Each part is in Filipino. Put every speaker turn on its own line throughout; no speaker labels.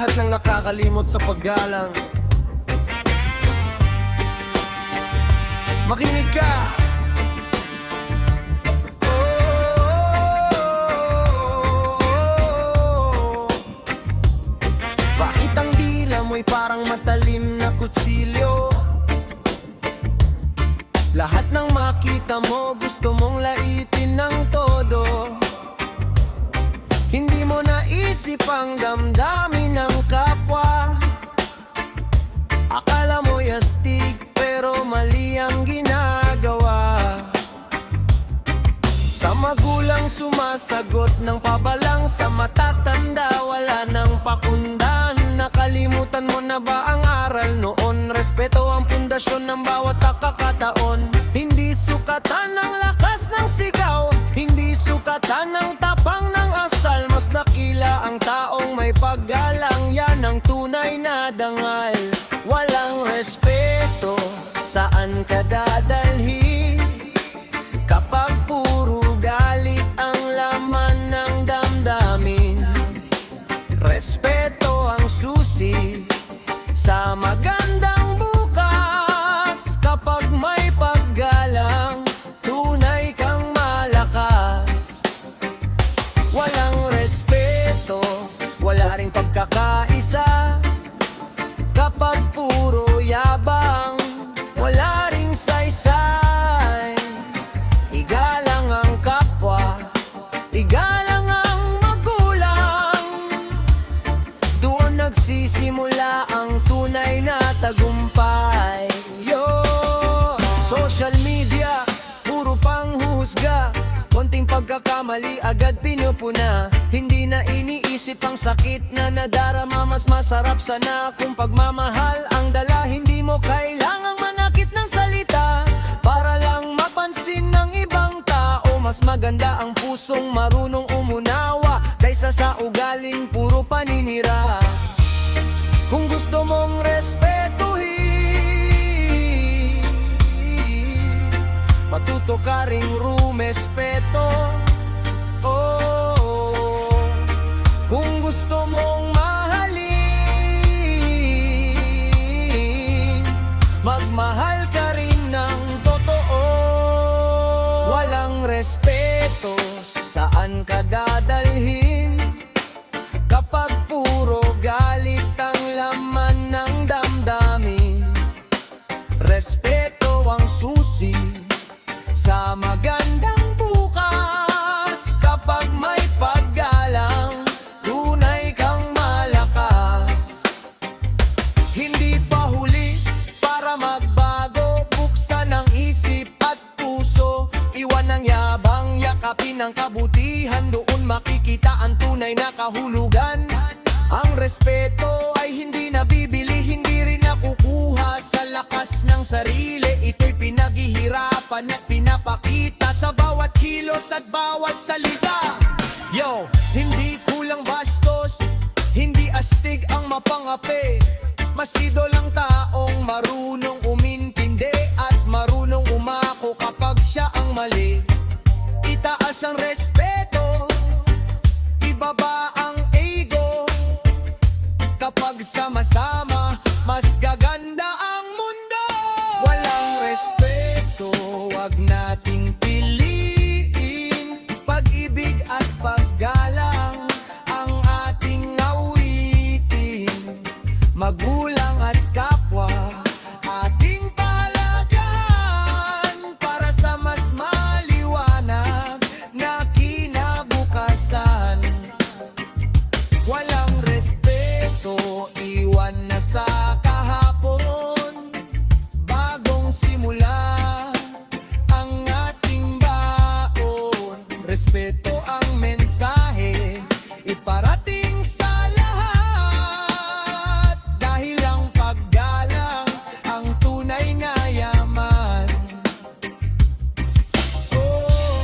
lahat ng nakakalimot sa paggalang. Makinig ka. Bakit ang dila mo'y parang matalim na kutsilyo? Lahat ng makita mo gusto mong laitin ng todo. Hindi mo naisip ang damdamin ng kapwa. Akala mo yastig pero mali ang ginagawa. Sa magulang sumasagot ng pabalang, sa matatanda wala nang pakundan. Nakalimutan mo na ba ang aral noon? Respeto ang pundasyon ng bawat kakataon. Hindi sukatan ng lakas ng sigaw, hindi sukatan ng tapang ng asal. Mas dakila ang taong may paggalang, yan ang tunay na dangal. Walang respeto, saan ka dadalhin? Kapag puro galit ang laman ng damdamin. Respeto ang susi sa magandang bukas. Kapag may paggalang, tunay kang malakas. Walang respeto, wala ring pagkakaisa. Kapag puro yabang, wala ring saysay. Igalang ang kapwa, igalang ang magulang. Doon nagsisimula ang tunay na tagumpay. Yo! Social media, puro panghuhusga. Konting pagkakamali agad pinupuna. Hindi na iniisip ang sakit na nadarama. Mas masarap sana kung pagmamahal ang dala. Hindi mo kailangang manakit ng salita para lang mapansin ng ibang tao. Mas maganda ang pusong marunong umunawa kaysa sa ugaling puro paninira. Kung gusto mong respetuhin, matuto ka ring rumespeto. Oh, kung gusto mong mahalin, magmahal ka rin ng totoo. Walang respeto, saan ka dadalhin? Kapag puro galit ang laman ng damdamin. Respeto ang susi sa magandang bukas. Kapag may paggalang, tunay kang malakas. Hindi pa huli para magbago. Buksan ang isip at puso. Iwan ang yabang, yakapin ang kabutihan. Doon makikita ang tunay na kahulugan. Ang respeto ay hindi nabibili, hindi rin nakukuha sa lakas ng sarili. Ito'y pinaghihirapan at pinapakita sa bawat kilos at bawat salita. Yo, hindi kulang bastos, hindi astig ang mapangapi. Masido lang taong marunong umintindi at marunong umako kapag siya ang mali. Itaas ang respeto, ibaba ang ego. Kapag sama-sama, mas gaganda ang mundo. Walang respeto, wag nating piliin. Pag-ibig at paggalang ang ating awitin. Magulang at kapwa, ating palagahan para sa mas maliwanag na kinabukasan. Walang respeto, iwan na sa kahapon. Bagong simula ang ating baon. Respeto ang mensahe iparating sa lahat. Dahil ang paggalang ang tunay na yaman. Oh,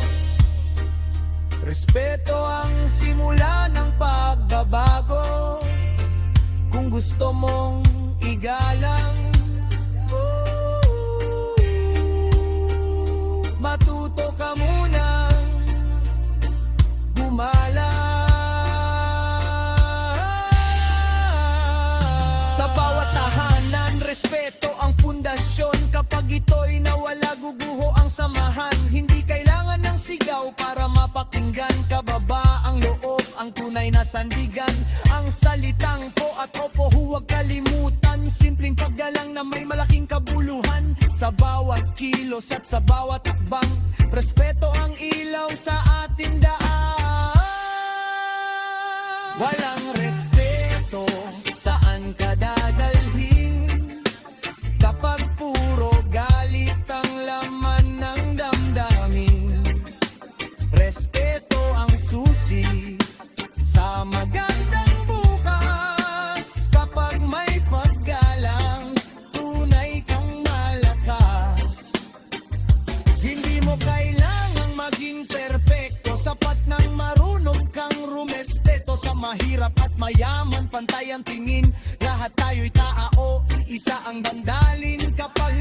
respeto ang simula ng pagbabago. Kung gusto mong igalang, matuto ka muna pakinggan. Kababa ang loob, ang tunay na sandigan. Ang salitang po at opo huwag kalimutan. Simpleng paggalang na may malaking kabuluhan. Sa bawat kilos at sa bawat takbang, respeto ang ilaw sa ating daan. Walang respeto, saan ka dadalhin? Kapag puro galit ang laman ng damdamin. Respeto ang susi sa magandang bukas. Kapag may paggalang, tunay kang malakas. Hindi mo kailangang maging perpekto, sapat nang marunong kang rumespeto. Sa mahirap at mayaman, pantay ang tingin. Lahat tayo'y tao, isa ang bandalin. Kapag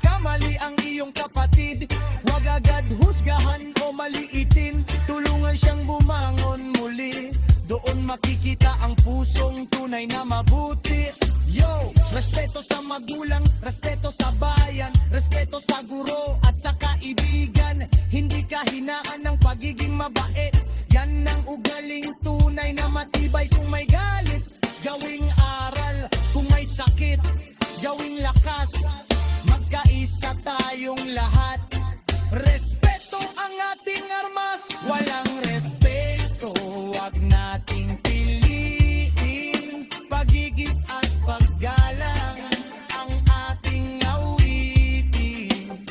kamali ang iyong kapatid, wag agad husgahan o maliitin. Tulungan siyang bumangon muli. Doon makikita ang pusong tunay na mabuti. Yo! Respeto sa magulang, respeto sa bayan, respeto sa guro at sa kaibigan. Hindi kahinaan ng pagiging mabait. Yan ang ugaling tunay na matibay. Kung may galit, gawing aral. Kung may sakit, gawing lakas. Magkaisa tayong lahat. Respeto ang ating armas. Walang respeto, wag nating piliin. Pagigit at paggalang ang ating awitin.